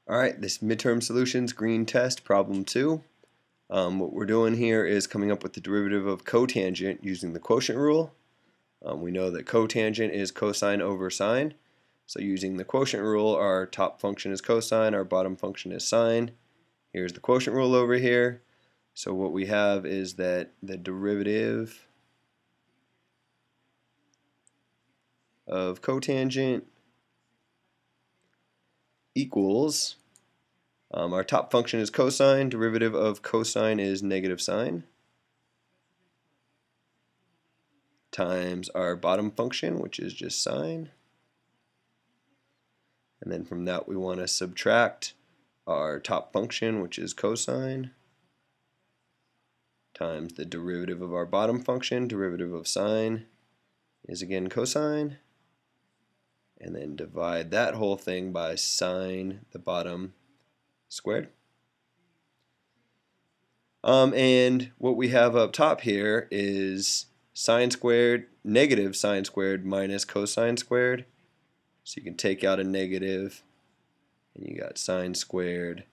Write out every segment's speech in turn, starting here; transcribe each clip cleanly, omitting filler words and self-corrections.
Alright, this midterm solutions green test problem 2. What we're doing here is coming up with the derivative of cotangent using the quotient rule. We know that cotangent is cosine over sine. So using the quotient rule, our top function is cosine, our bottom function is sine. Here's the quotient rule over here. So what we have is that the derivative of cotangent equals our top function is cosine, derivative of cosine is negative sine, times our bottom function, which is just sine. And then from that we want to subtract our top function, which is cosine, times the derivative of our bottom function, derivative of sine is again cosine, and then divide that whole thing by sine the bottom squared. And what we have up top here is sine squared, negative sine squared minus cosine squared. So you can take out a negative, and you got sine squared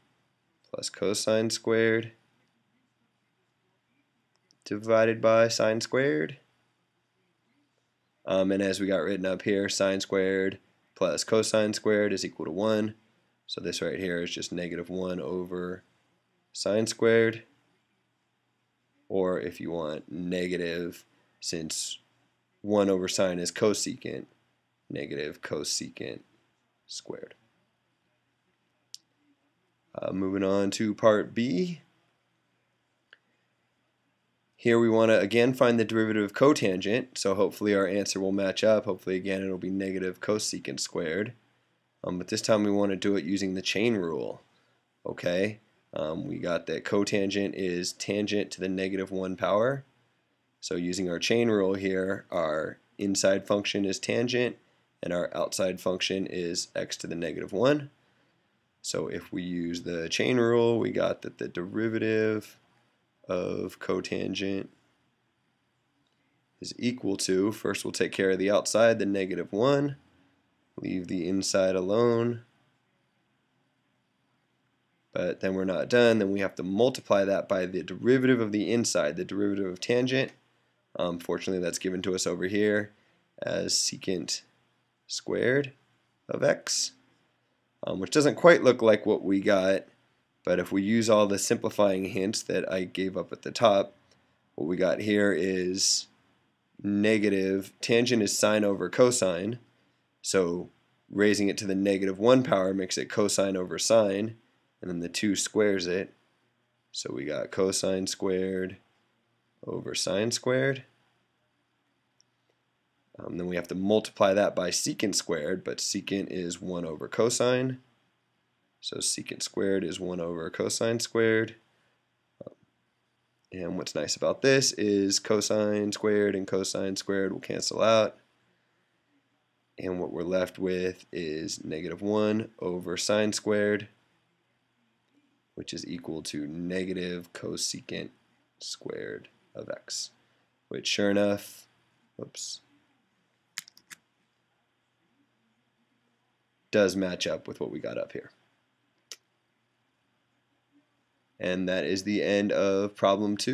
plus cosine squared divided by sine squared. And as we got written up here, sine squared plus cosine squared is equal to 1. So this right here is just negative 1 over sine squared. Or if you want negative, since 1 over sine is cosecant, negative cosecant squared. Moving on to part B. Here we want to again find the derivative of cotangent, so hopefully our answer will match up. Hopefully again it'll be negative cosecant squared. But this time we want to do it using the chain rule. Okay, we got that cotangent is tangent to the negative 1 power. So using our chain rule here, our inside function is tangent and our outside function is x to the negative 1. So if we use the chain rule, we got that the derivative of cotangent is equal to, first we'll take care of the outside, the negative 1, leave the inside alone, but then we're not done. Then we have to multiply that by the derivative of the inside, the derivative of tangent. Fortunately that's given to us over here as secant squared of x, which doesn't quite look like what we got. But if we use all the simplifying hints that I gave up at the top, what we got here is negative, tangent is sine over cosine, so raising it to the negative 1 power makes it cosine over sine, and then the 2 squares it, so we got cosine squared over sine squared. Then we have to multiply that by secant squared, but secant is 1 over cosine. So secant squared is 1 over cosine squared. And what's nice about this is cosine squared and cosine squared will cancel out. And what we're left with is negative 1 over sine squared, which is equal to negative cosecant squared of x, which sure enough, does match up with what we got up here. And that is the end of problem 2.